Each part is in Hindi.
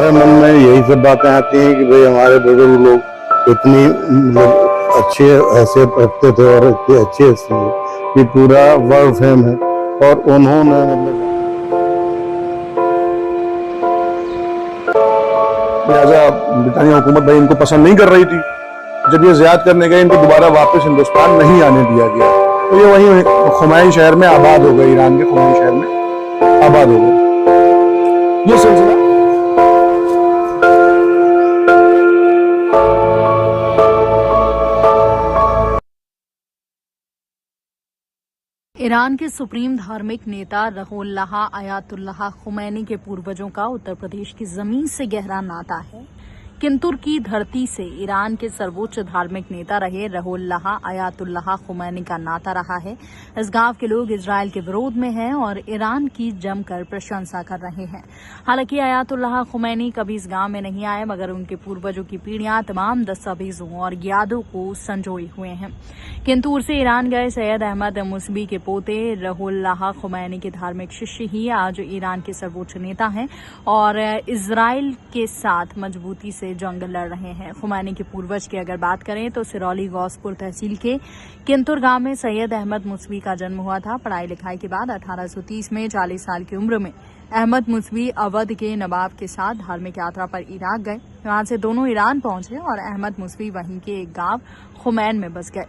हमारे मन में यही सब बातें आती हैं कि भाई हमारे बुजुर्ग लोग इतनी मतलब अच्छी हैसियत रखते थे और इतनी अच्छी हैसियत कि पूरा वर्ल्ड फेम है। और उन्होंने मतलब लिहाजा ब्रिटानिया हुकूमत भाई इनको पसंद नहीं कर रही थी। जब ये ज़ियारत करने गए इनको दोबारा वापस हिंदुस्तान नहीं आने दिया गया, तो ये वहीं खुमैन शहर में आबाद हो गए, ईरान के खुमैन शहर में आबाद हो गए। ये सिलसिला ईरान के सुप्रीम धार्मिक नेता रुहुल्लाह आयतुल्लाह खुमैनी के पूर्वजों का उत्तर प्रदेश की जमीन से गहरा नाता है। किंतुर की धरती से ईरान के सर्वोच्च धार्मिक नेता रहे रुहुल्लाह आयतुल्लाह खुमैनी का नाता रहा है। इस गांव के लोग इजराइल के विरोध में हैं और ईरान की जमकर प्रशंसा कर रहे हैं। हालांकि आयतुल्लाह खुमैनी कभी इस गांव में नहीं आए, मगर उनके पूर्वजों की पीढ़ियां तमाम दस्तावेजों और यादों को संजोए हुए हैं। किंतुर से ईरान गए सैयद अहमद मुसवी के पोते रुहुल्लाह खुमैनी के धार्मिक शिष्य ही आज ईरान के सर्वोच्च नेता हैं और इजराइल के साथ मजबूती से जंग लड़ रहे हैं। खुमैनी के पूर्वज की अगर बात करें तो सिरौली गौसपुर तहसील के किंतुर गांव में सैयद अहमद मुसवी का जन्म हुआ था। पढ़ाई लिखाई के बाद 1830 में 40 साल की उम्र में अहमद मुसवी अवध के नवाब के साथ धार्मिक यात्रा पर इराक गए। वहां से दोनों ईरान पहुंचे और अहमद मुसवी वहीं के एक गांव खुमैन में बस गए।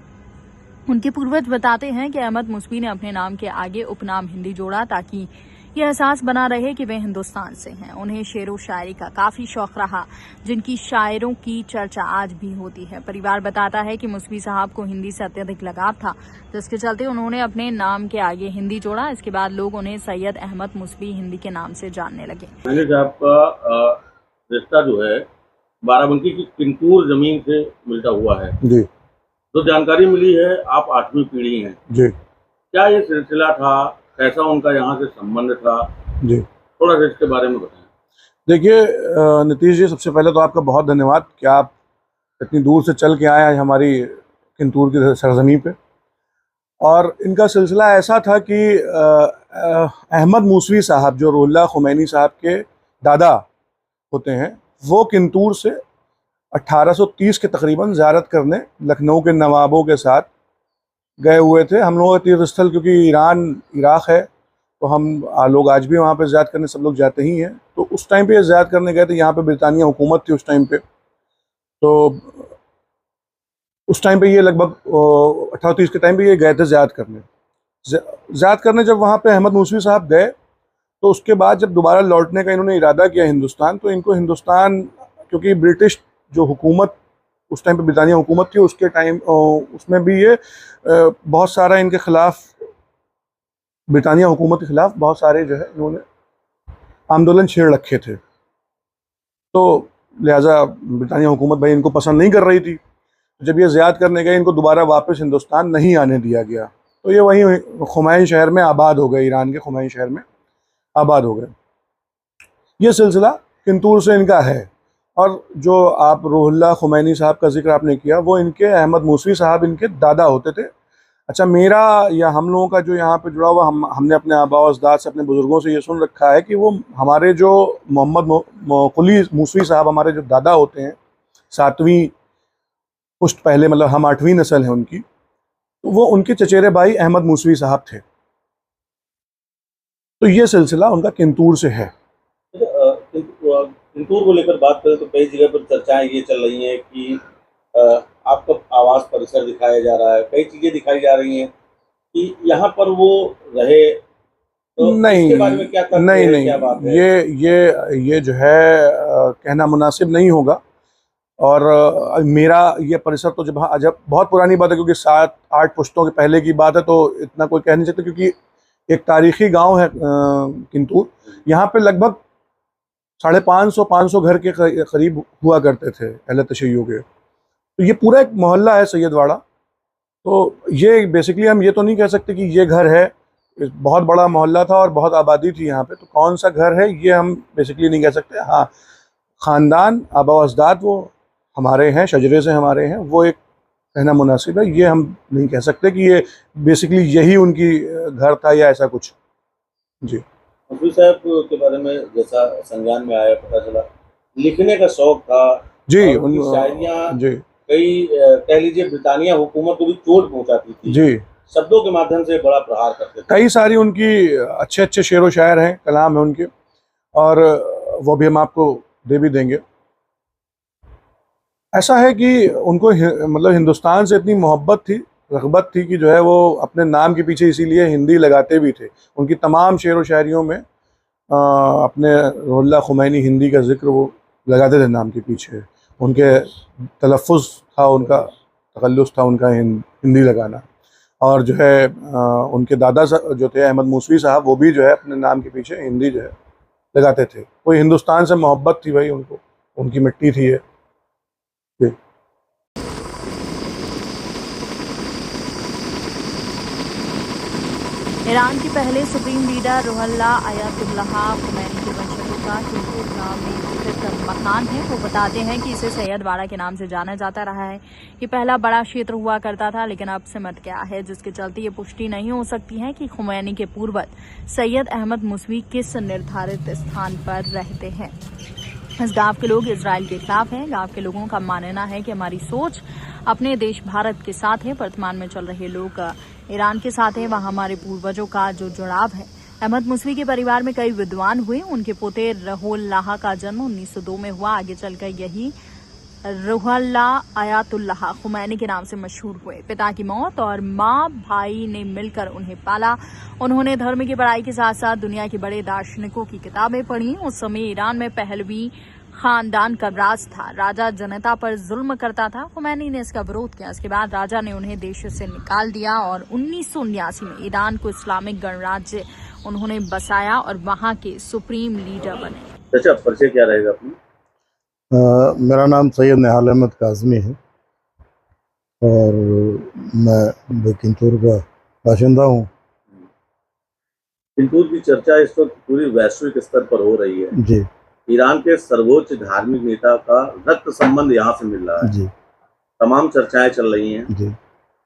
उनके पूर्वज बताते हैं कि अहमद मुसवी ने अपने नाम के आगे उपनाम हिंदी जोड़ा ताकि यह एहसास बना रहे कि वे हिंदुस्तान से हैं। उन्हें शेरो शायरी का काफी शौक रहा, जिनकी शायरों की चर्चा आज भी होती है। परिवार बताता है कि मुसवी साहब को हिंदी से अत्यधिक लगाव था, जिसके चलते उन्होंने अपने नाम के आगे हिंदी जोड़ा। इसके बाद लोग उन्हें सैयद अहमद मुसवी हिंदी के नाम से जानने लगे। मैंने साहब का रिश्ता जो है बाराबंकी की किंतूर जमीन से मिलता हुआ है जी। जो जानकारी मिली है आप 8वीं पीढ़ी हैं जी क्या ये सिलसिला था, कैसा उनका यहाँ से संबंध था जी थोड़ा सा इसके बारे में बताएं। देखिए नीतीश जी, सबसे पहले तो आपका बहुत धन्यवाद कि आप इतनी दूर से चल के आए हैं हमारी किंतूर की सरजमी पे। और इनका सिलसिला ऐसा था कि अहमद मुसवी साहब जो रुहुल्लाह खुमैनी साहब के दादा होते हैं, वो किंतूर से 1830 के तकरीबन ज़ियारत करने लखनऊ के नवाबों के साथ गए हुए थे। हम लोगों का तीर्थ स्थल क्योंकि ईरान इराक है, तो हम लोग आज भी वहाँ पे ज़ियारत करने सब लोग जाते ही हैं। तो उस टाइम पे ये ज़ियारत करने गए थे। यहाँ पे ब्रिटानिया हुकूमत थी उस टाइम पे, तो उस टाइम पे ये लगभग 1830 के टाइम पे ये गए थे ज़ियारत करने। जब वहाँ पे अहमद मुसवी साहब गए, तो उसके बाद जब दोबारा लौटने का इन्होंने इरादा किया हिंदुस्तान, तो इनको हिंदुस्तान, क्योंकि ब्रिटिश जो हुकूमत उस टाइम पे ब्रिटानिया हुकूमत थी, उसके टाइम उसमें भी ये बहुत सारा इनके खिलाफ, ब्रिटानिया हुकूमत के खिलाफ बहुत सारे जो है इन्होंने आंदोलन छेड़ रखे थे। तो लिहाजा ब्रिटानिया हुकूमत भाई इनको पसंद नहीं कर रही थी। जब ये ज़ियारत करने गए इनको दोबारा वापस हिंदुस्तान नहीं आने दिया गया, तो ये वहीं खुमैन शहर में आबाद हो गए, ईरान के खुमैन शहर में आबाद हो गए। ये सिलसिला किंतूर से इनका है। और जो आप रुहुल्लाह खुमैनी साहब का जिक्र आपने किया, वो इनके अहमद मुसवी साहब इनके दादा होते थे। अच्छा, मेरा या हम लोगों का जो यहाँ पे जुड़ा हुआ, हमने अपने आबा और अजदाद से, अपने बुज़ुर्गों से ये सुन रखा है कि वो हमारे जो मोहम्मद कुली मुसवी साहब हमारे जो दादा होते हैं, 7वीं पुश्त पहले, मतलब हम 8वीं नस्ल है उनकी, तो वो उनके चचेरे भाई अहमद मुसवी साहब थे। तो ये सिलसिला उनका किंतूर से है। किंतूर को लेकर बात करें तो कई जगह पर चर्चाएं ये चल रही हैं कि आपका आवास परिसर दिखाया जा रहा है, कई चीजें दिखाई जा रही हैं कि यहाँ पर वो रहे, तो नहीं, इसके बारे में क्या नहीं, क्या बात है? ये जो है कहना मुनासिब नहीं होगा। और मेरा ये परिसर तो जब बहुत पुरानी बात है, क्योंकि 7-8 पुश्तों के पहले की बात है, तो इतना कोई कह नहीं सकता, क्योंकि एक तारीखी गांव है किंतूर। यहाँ पे लगभग 550 घर के करीब हुआ करते थे अहले तशय्युह के। तो ये पूरा एक मोहल्ला है सैयदवाड़ा। तो ये बेसिकली हम ये तो नहीं कह सकते कि ये घर है, बहुत बड़ा मोहल्ला था और बहुत आबादी थी यहाँ पे, तो कौन सा घर है ये हम बेसिकली नहीं कह सकते। हाँ, ख़ानदान आबा अजदाद वो हमारे हैं, शजरे से हमारे हैं, वो एक कहना मुनासिब है। ये हम नहीं कह सकते कि ये बेसिकली यही उनकी घर था या ऐसा कुछ। जी, मुसवी साहब के बारे में जैसा संज्ञान में आया, पता चला लिखने का शौक था जी। और उनकी शायरियाँ जी कई कह लीजिए ब्रिटानिया हुकूमत को भी चोट पहुंचाती थी, जी। शब्दों के माध्यम से बड़ा प्रहार करते थे। कई सारी उनकी अच्छे अच्छे शेर व शायर हैं, कलाम है उनके, और वो भी हम आपको दे भी देंगे। ऐसा है कि उनको मतलब हिंदुस्तान से इतनी मोहब्बत थी, रग़बत थी कि जो है वो अपने नाम के पीछे इसीलिए हिंदी लगाते भी थे। उनकी तमाम शेर व शायरियों में अपने रुहुल्लाह ख़ुमैनी हिंदी का ज़िक्र वो लगाते थे नाम के पीछे। उनके तलफ़्फ़ुज़ था, उनका तख़ल्लुस था उनका हिंदी लगाना। और जो है उनके दादा जो थे अहमद मूसवी साहब, वो भी जो है अपने नाम के पीछे हिंदी जो है लगाते थे। कोई हिंदुस्तान से मोहब्बत थी भाई उनको, उनकी मिट्टी थी ये। जी। ईरान के पहले supreme leader Ruhollah Ayatollah Khomeini के वंशजों का किरकुक गांव में स्थित मकान है। वो बताते हैं कि इसे सैयद वाड़ा के नाम से जाना जाता रहा है। ये पहला बड़ा क्षेत्र हुआ करता था, लेकिन अब सिमट गया है, जिसके चलते ये पुष्टि नहीं हो सकती है कि खुमैनी के पूर्वज सैयद अहमद मूसवी किस निर्धारित स्थान पर रहते हैं। इस गांव के लोग इजराइल के खिलाफ हैं। गांव के लोगों का मानना है कि हमारी सोच अपने देश भारत के साथ है। वर्तमान में चल रहे लोग ईरान के साथ हैं। वहां हमारे पूर्वजों का जो जुड़ाव है। अहमद मूसवी के परिवार में कई विद्वान हुए। उनके पोते रुहुल्लाह का जन्म 1902 में हुआ। आगे चलकर यही रुहुल्लाह आयतुल्लाह खुमैनी के नाम से मशहूर हुए। पिता की मौत और माँ भाई ने मिलकर उन्हें पाला। उन्होंने धर्म की पढ़ाई के साथ साथ दुनिया के बड़े दार्शनिकों की किताबें पढ़ी। उस समय ईरान में पहलवी खानदान का राज था। राजा जनता पर जुल्म करता था। खुमैनी ने इसका विरोध किया। इसके बाद राजा ने उन्हें देश से निकाल दिया और 1979 में ईरान को इस्लामिक गणराज्य उन्होंने बसाया और वहां के सुप्रीम लीडर बने। अच्छा, परिचय क्या रहेगा अपनी? मेरा नाम सैयद निहाल अहमद काज़मी है और मैं बेकिंतूर का बाशिंदा हूँ। किंतूर की चर्चा इस वक्त पूरी वैश्विक स्तर पर हो रही है। जी ईरान के सर्वोच्च धार्मिक नेता का रक्त संबंध यहाँ से मिल रहा है। जी तमाम चर्चाएं चल रही हैं। जी।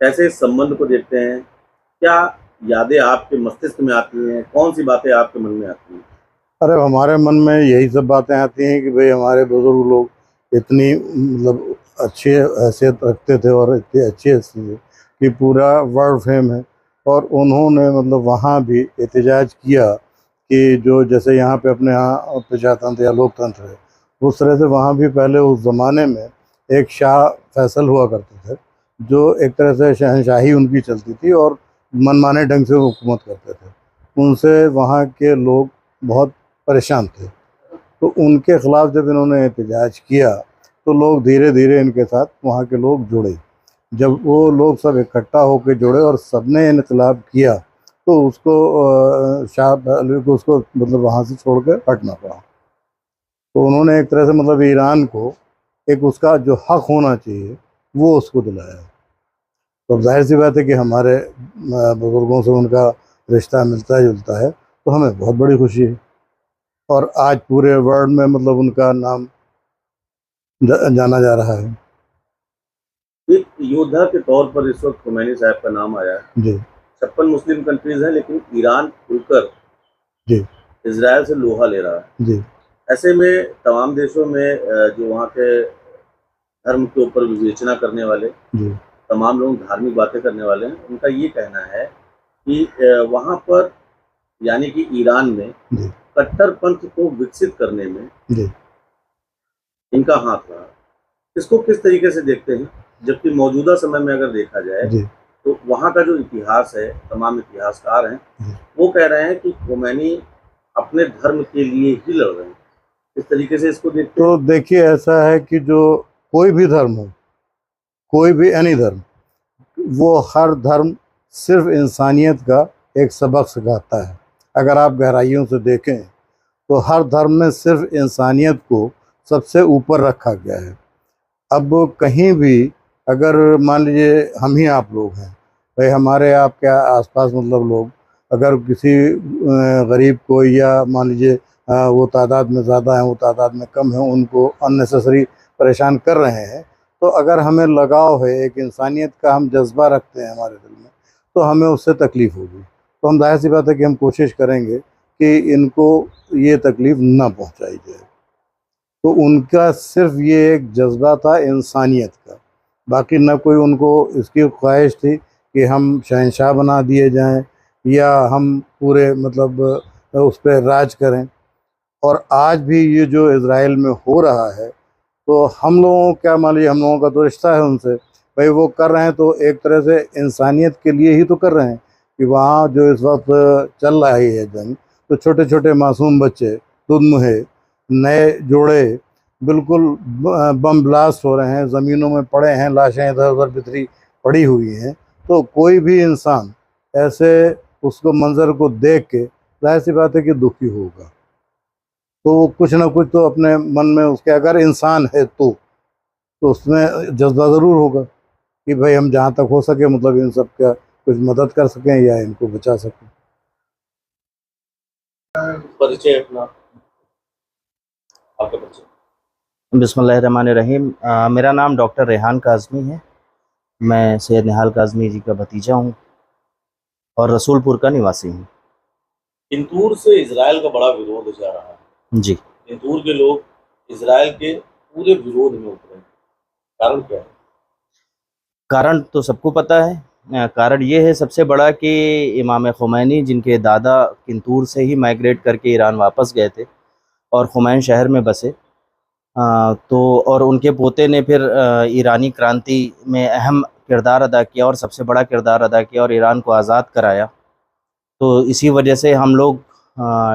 कैसे इस संबंध को देखते हैं? क्या यादें आपके मस्तिष्क में आती हैं? कौन सी बातें आपके मन में आती हैं? अरे हमारे मन में यही सब बातें आती हैं कि भाई हमारे बुजुर्ग लोग इतनी मतलब अच्छी हैसियत रखते थे और इतनी अच्छी हैसियत कि पूरा वर्ल्ड फेम है। और उन्होंने मतलब वहाँ भी एहतजाज किया कि जो जैसे यहाँ पे अपने यहाँ प्रजातंत्र या लोकतंत्र है, उस तरह से वहाँ भी पहले उस ज़माने में एक शाह फैसल हुआ करते थे, जो एक तरह से शहनशाही उनकी चलती थी और मनमाने ढंग से हुकूमत करते थे। उनसे वहाँ के लोग बहुत परेशान थे। तो उनके ख़िलाफ़ जब इन्होंने एहतजाज किया तो लोग धीरे धीरे इनके साथ वहाँ के लोग जुड़े। जब वो लोग सब इकट्ठा होकर जुड़े और सबने इनकलाब किया तो उसको शाह पहलवी को उसको मतलब वहाँ से छोड़ कर हटना पड़ा। तो उन्होंने एक तरह से मतलब ईरान को एक उसका जो हक़ होना चाहिए वो उसको दिलाया। तो जाहिर सी बात है कि हमारे बुज़ुर्गों से उनका रिश्ता मिलता जुलता है, तो हमें बहुत बड़ी खुशी है। और आज पूरे वर्ल्ड में मतलब उनका नाम जाना जा रहा है। एक योद्धा के तौर पर इस वक्त खुमैनी साहब का नाम आया है। जी 56 मुस्लिम कंट्रीज हैं, लेकिन ईरान खुलकर जी इजराइल से लोहा ले रहा है। जी ऐसे में तमाम देशों में जो वहाँ के धर्म के ऊपर विवेचना करने वाले, जी तमाम लोग धार्मिक बातें करने वाले हैं, उनका ये कहना है कि वहाँ पर यानी कि ईरान में जी कट्टरपंथ को विकसित करने में जी इनका हाथ रहा। इसको किस तरीके से देखते हैं? जबकि मौजूदा समय में अगर देखा जाए जी तो वहाँ का जो इतिहास है, तमाम इतिहासकार हैं, जी। वो कह रहे हैं कि खुमैनी अपने धर्म के लिए ही लड़ रहे हैं। इस तरीके से इसको देखते हैं? तो देखिए ऐसा है कि जो कोई भी धर्म हो, कोई भी एनी धर्म, वो हर धर्म सिर्फ इंसानियत का एक सबक सिखाता है। अगर आप गहराइयों से देखें तो हर धर्म में सिर्फ इंसानियत को सबसे ऊपर रखा गया है। अब कहीं भी अगर मान लीजिए हम ही आप लोग हैं, भाई हमारे आपके आसपास मतलब लोग अगर किसी गरीब को या मान लीजिए वो तादाद में ज़्यादा हैं, वो तादाद में कम हैं, उनको अननेसेसरी परेशान कर रहे हैं, तो अगर हमें लगाव है, एक इंसानियत का हम जज्बा रखते हैं हमारे दिल में, तो हमें उससे तकलीफ़ होगी। तो हम जाहिर सी बात है कि हम कोशिश करेंगे कि इनको ये तकलीफ़ ना पहुंचाई जाए। तो उनका सिर्फ ये एक जज्बा था इंसानियत का, बाकी न कोई उनको इसकी ख्वाहिश थी कि हम शहंशाह बना दिए जाएं या हम पूरे मतलब उस पर राज करें। और आज भी ये जो इज़राइल में हो रहा है, तो हम लोगों को क्या मालूम, हम लोगों का तो रिश्ता है उनसे, भाई वो कर रहे हैं तो एक तरह से इंसानियत के लिए ही तो कर रहे हैं कि वहाँ जो इस वक्त चल रहा है जंग, तो छोटे छोटे मासूम बच्चे, दुधमुहे, नए जोड़े बिल्कुल बम ब्लास्ट हो रहे हैं, ज़मीनों में पड़े हैं, लाशें इधर उधर बिखरी पड़ी हुई हैं। तो कोई भी इंसान ऐसे उसको मंजर को देख के जाहिर सी बात है कि दुखी होगा। तो वो कुछ ना कुछ तो अपने मन में उसके, अगर इंसान है तो उसमें जज्बा ज़रूर होगा कि भाई हम जहाँ तक हो सके मतलब इन सब का कुछ मदद कर सकें या इनको बचा सकें। परिचय अपना, आपका परिचय। बिस्मिल्लाहिर्रहमानिर्रहीम। मेरा नाम डॉक्टर रेहान काज़मी है। मैं सैयद निहाल काज़मी जी का भतीजा हूँ और रसूलपुर का निवासी हूँ। किंतूर से इजराइल का बड़ा विरोध जा रहा है। जी, किंतूर के लोग इजराइल के पूरे विरोध में उतरे, कारण क्या है? कारण तो सबको पता है। कारण ये है सबसे बड़ा कि इमाम ख़ुमैनी, जिनके दादा किंतूर से ही माइग्रेट करके ईरान वापस गए थे और ख़ुमैन शहर में बसे, तो और उनके पोते ने फिर ईरानी क्रांति में अहम किरदार अदा किया और सबसे बड़ा किरदार अदा किया और ईरान को आज़ाद कराया। तो इसी वजह से हम लोग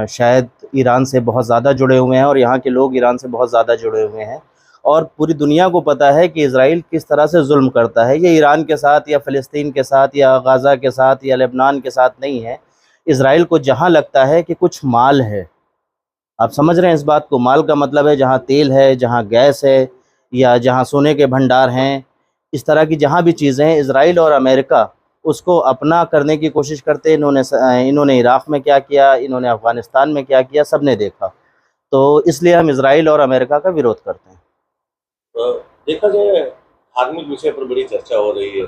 शायद ईरान से बहुत ज़्यादा जुड़े हुए हैं और यहाँ के लोग ईरान से बहुत ज़्यादा जुड़े हुए हैं। और पूरी दुनिया को पता है कि इज़राइल किस तरह से जुल्म करता है। ये ईरान के साथ या फ़लस्तीन के साथ या गाज़ा के साथ या लेबनान के साथ नहीं है। इज़राइल को जहाँ लगता है कि कुछ माल है, आप समझ रहे हैं इस बात को, माल का मतलब है जहाँ तेल है, जहाँ गैस है या जहाँ सोने के भंडार हैं, इस तरह की जहाँ भी चीज़ें हैं, इज़राइल और अमेरिका उसको अपना करने की कोशिश करते हैं। इन्होंने इराक़ में क्या किया, इन्होंने अफ़गानिस्तान में क्या किया, सब ने देखा। तो इसलिए हम इज़राइल और अमेरिका का विरोध करते हैं। देखा जाए धार्मिक विषय पर बड़ी चर्चा हो रही है,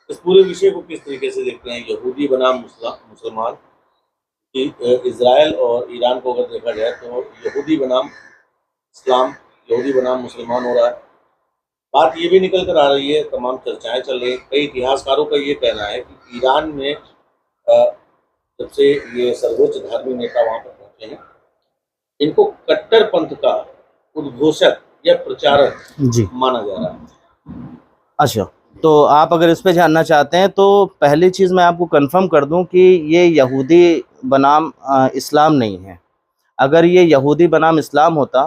इस पूरे विषय को किस तरीके से देखते हैं? यहूदी बनाम मुसलमान, कि इजराइल और ईरान को अगर देखा जाए तो यहूदी बनाम इस्लाम, यहूदी बनाम मुसलमान हो रहा है। बात ये भी निकल कर आ रही है, तमाम चर्चाएं चल रही हैं, कई इतिहासकारों का ये कहना है कि ईरान में जब से ये सर्वोच्च धार्मिक नेता वहाँ पर पहुँचे हैं, इनको कट्टरपंथ का उद्घोषक या प्रचारक जी, माना जा रहा है। अच्छा, तो आप अगर इस पे जानना चाहते हैं तो पहली चीज़ मैं आपको कंफर्म कर दूं कि ये यहूदी बनाम इस्लाम नहीं है। अगर ये यहूदी बनाम इस्लाम होता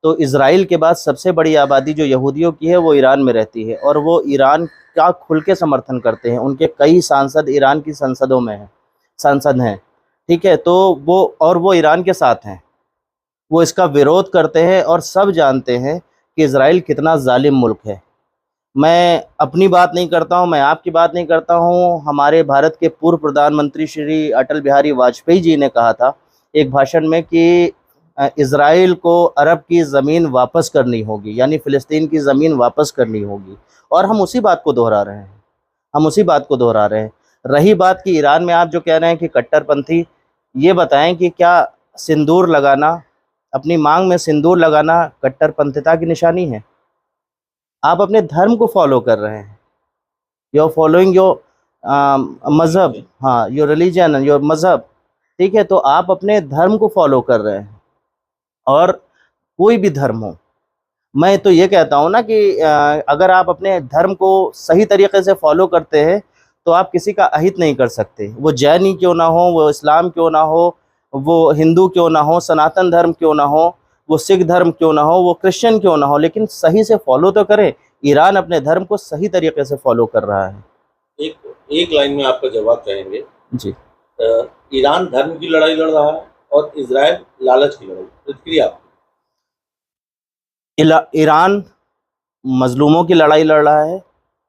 तो इज़राइल के बाद सबसे बड़ी आबादी जो यहूदियों की है वो ईरान में रहती है और वो ईरान का खुल के समर्थन करते हैं। उनके कई सांसद ईरान की संसदों में हैं, सांसद हैं, ठीक है। तो वो ईरान के साथ हैं, वो इसका विरोध करते हैं और सब जानते हैं कि इज़राइल कितना ज़ालिम मुल्क है। मैं अपनी बात नहीं करता हूँ, मैं आपकी बात नहीं करता हूँ। हमारे भारत के पूर्व प्रधानमंत्री श्री अटल बिहारी वाजपेयी जी ने कहा था एक भाषण में कि इज़राइल को अरब की ज़मीन वापस करनी होगी, यानी फ़िलिस्तीन की ज़मीन वापस करनी होगी। और हम उसी बात को दोहरा रहे हैं, हम उसी बात को दोहरा रहे हैं। रही बात कि ईरान में आप जो कह रहे हैं कि कट्टरपंथी, ये बताएं कि क्या सिंदूर लगाना, अपनी मांग में सिंदूर लगाना कट्टरपंथिता की निशानी है? आप अपने धर्म को फॉलो कर रहे हैं, यू आर फॉलोइंग योर मज़हब, हाँ, योर रिलीजन, योर मज़हब, ठीक है। तो आप अपने धर्म को फॉलो कर रहे हैं और कोई भी धर्म हो, मैं तो ये कहता हूँ ना कि अगर आप अपने धर्म को सही तरीके से फॉलो करते हैं तो आप किसी का अहित नहीं कर सकते। वो जैन ही क्यों ना हो, वो इस्लाम क्यों ना हो, वो हिंदू क्यों ना हो, सनातन धर्म क्यों ना हो, वो सिख धर्म क्यों ना हो, वो क्रिश्चियन क्यों ना हो, लेकिन सही से फॉलो तो करें। ईरान अपने धर्म को सही तरीके से फॉलो कर रहा है। एक लाइन में आपका जवाब चाहेंगे जी, ईरान धर्म की लड़ाई लड़ रहा है और इजराइल लालच की लड़ाई, प्रतिक्रिया आपकी? ईरान मजलूमों की लड़ाई लड़ रहा है